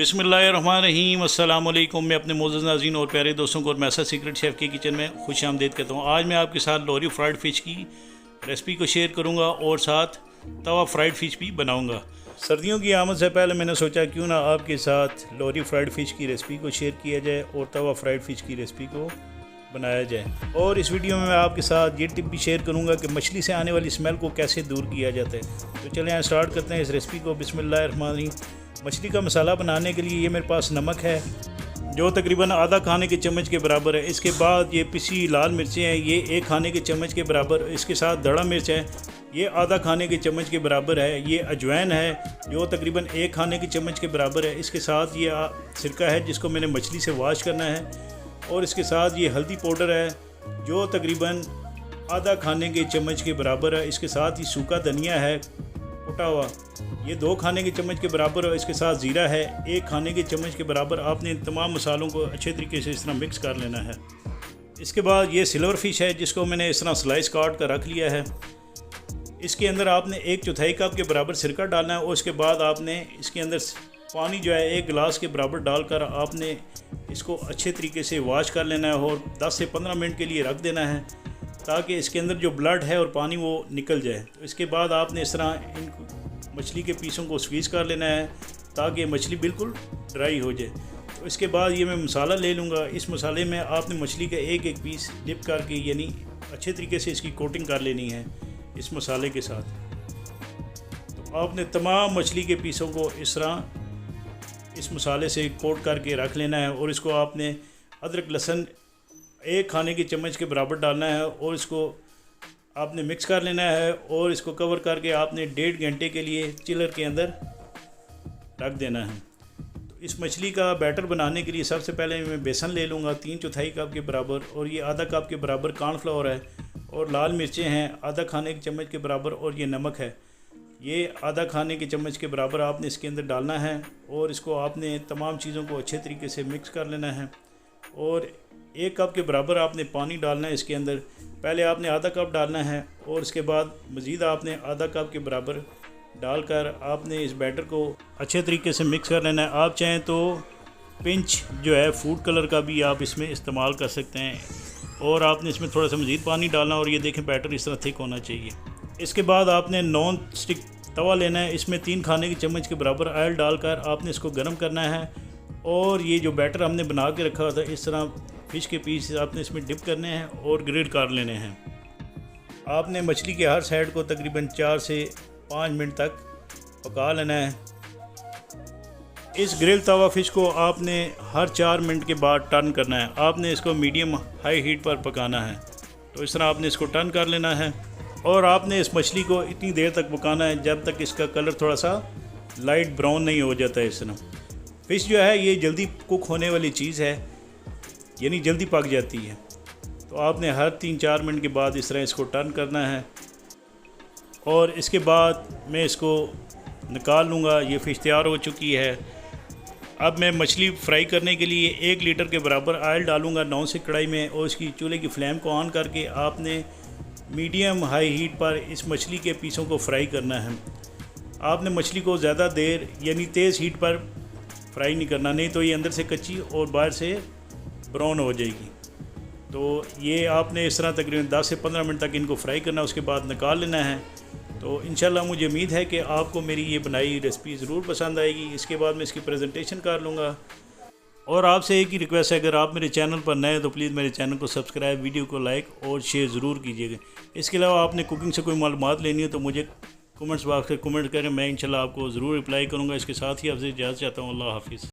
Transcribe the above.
बिस्मिल्लाहिर्रहमानिर्रहीम अस्सलाम वालेकुम। मैं अपने मोअज़्ज़ज़ नाज़रीन और प्यारे दोस्तों को और मैसा सीक्रेट शेफ़ के किचन में खुश आमदीद कहता हूँ। आज मैं आपके साथ लोरी फ्राइड फ़िश की रेसिपी को शेयर करूँगा और साथ तवा फ्राइड फ़िश भी बनाऊँगा। सर्दियों की आमद से पहले मैंने सोचा क्यों ना आपके साथ लोरी फ्राइड फ़िश की रेसिपी को शेयर किया जाए और तवा फ्राइड फ़िश की रेसिपी को बनाया जाए। और इस वीडियो में मैं आपके साथ ये टिप भी शेयर करूंगा कि मछली से आने वाली स्मेल को कैसे दूर किया जाता है। तो चलें यहाँ स्टार्ट करते हैं इस रेसिपी को। बिस्मिल्लाहिर्रहमानिर्रहीम। मछली का मसाला बनाने के लिए ये मेरे पास नमक है जो तकरीबन आधा खाने के चम्मच के बराबर है। इसके बाद ये पिसी लाल मिर्चें हैं, ये 1 खाने के चम्मच के बराबर। इसके साथ दड़ा मिर्च है, ये आधा खाने के चम्मच के बराबर है। ये अजवाइन है जो तकरीबन 1 खाने के चम्मच के बराबर है। इसके साथ ये सिरका है जिसको मैंने मछली से वॉश करना है। और इसके साथ ये हल्दी पाउडर है जो तकरीबन आधा खाने के चम्मच के बराबर है। इसके साथ ही सूखा धनिया है कुटा हुआ, ये 2 खाने के चम्मच के बराबर है। इसके साथ ज़ीरा है 1 खाने के चम्मच के बराबर। आपने इन तमाम मसालों को अच्छे तरीके से इस तरह मिक्स कर लेना है। इसके बाद ये सिल्वर फिश है जिसको मैंने इस तरह स्लाइस काट कर रख लिया है। इसके अंदर आपने 1/4 कप के बराबर सिरका डालना है और उसके बाद आपने इसके अंदर पानी जो है 1 गिलास के बराबर डालकर आपने इसको अच्छे तरीके से वॉश कर लेना है और 10 से 15 मिनट के लिए रख देना है ताकि इसके अंदर जो ब्लड है और पानी वो निकल जाए। तो इसके बाद आपने इस तरह इन मछली के पीसों को स्क्वीज़ कर लेना है ताकि मछली बिल्कुल ड्राई हो जाए। तो इसके बाद ये मैं मसाला ले लूँगा। इस मसाले में आपने मछली का एक पीस डिप करके यानी अच्छे तरीके से इसकी कोटिंग कर लेनी है इस मसाले के साथ। तो आपने तमाम मछली के पीसों को इस तरह इस मसाले से कोट करके रख लेना है और इसको आपने अदरक लहसुन 1 खाने के चम्मच के बराबर डालना है और इसको आपने मिक्स कर लेना है और इसको कवर करके आपने 1.5 घंटे के लिए चिलर के अंदर रख देना है। तो इस मछली का बैटर बनाने के लिए सबसे पहले मैं बेसन ले लूँगा 3/4 कप के बराबर और ये आधा कप के बराबर कॉर्नफ्लोर है और लाल मिर्चें हैं आधा खाने के चम्मच के बराबर और ये नमक है, ये आधा खाने के चम्मच के बराबर आपने इसके अंदर डालना है और इसको आपने तमाम चीज़ों को अच्छे तरीके से मिक्स कर लेना है। और 1 कप के बराबर आपने पानी डालना है इसके अंदर। पहले आपने आधा कप डालना है और उसके बाद मज़ीद आपने आधा कप के बराबर डालकर आपने इस बैटर को अच्छे तरीके से मिक्स कर लेना है। आप चाहें तो पिंच जो है फूड कलर का भी आप इसमें इस्तेमाल कर सकते हैं और आपने इसमें थोड़ा सा मज़ीद पानी डालना और ये देखें बैटर इस तरह थिक होना चाहिए। इसके बाद आपने नॉन स्टिक तवा लेना है, इसमें 3 खाने के चम्मच के बराबर ऑयल डालकर आपने इसको गर्म करना है और ये जो बैटर हमने बना के रखा था इस तरह फ़िश के पीस आपने इसमें डिप करने हैं और ग्रिल कर लेने हैं। आपने मछली के हर साइड को तकरीबन 4 से 5 मिनट तक पका लेना है। इस ग्रिल तवा फ़िश को आपने हर 4 मिनट के बाद टर्न करना है। आपने इसको मीडियम हाई हीट पर पकाना है। तो इस तरह आपने इसको टर्न कर लेना है और आपने इस मछली को इतनी देर तक पकाना है जब तक इसका कलर थोड़ा सा लाइट ब्राउन नहीं हो जाता है। इस तरह फ़िश जो है ये जल्दी कुक होने वाली चीज़ है यानी जल्दी पक जाती है। तो आपने हर 3-4 मिनट के बाद इस तरह इसको टर्न करना है और इसके बाद मैं इसको निकाल लूँगा। ये फ़िश तैयार हो चुकी है। अब मैं मछली फ्राई करने के लिए 1 लीटर के बराबर ऑयल डालूँगा नॉन स्टिक कढ़ाई में और इसकी चूल्हे की फ्लेम को ऑन करके आपने मीडियम हाई हीट पर इस मछली के पीसों को फ्राई करना है। आपने मछली को ज़्यादा देर यानी तेज़ हीट पर फ्राई नहीं करना, नहीं तो ये अंदर से कच्ची और बाहर से ब्राउन हो जाएगी। तो ये आपने इस तरह तकरीबन 10 से 15 मिनट तक इनको फ्राई करना, उसके बाद निकाल लेना है। तो इंशाल्लाह मुझे उम्मीद है कि आपको मेरी ये बनाई रेसिपी ज़रूर पसंद आएगी। इसके बाद मैं इसकी प्रेजेंटेशन कर लूँगा। और आपसे एक ही रिक्वेस्ट है, अगर आप मेरे चैनल पर नए हैं तो प्लीज़ मेरे चैनल को सब्सक्राइब, वीडियो को लाइक और शेयर ज़रूर कीजिएगा। इसके अलावा आपने कुकिंग से कोई मालूमात लेनी है तो मुझे कमेंट्स बॉक्स में कमेंट करें, मैं इंशाल्लाह आपको ज़रूर रिप्लाई करूँगा। इसके साथ ही आपसे इजाज़त चाहता हूँ। अल्लाह हाफ़िज़।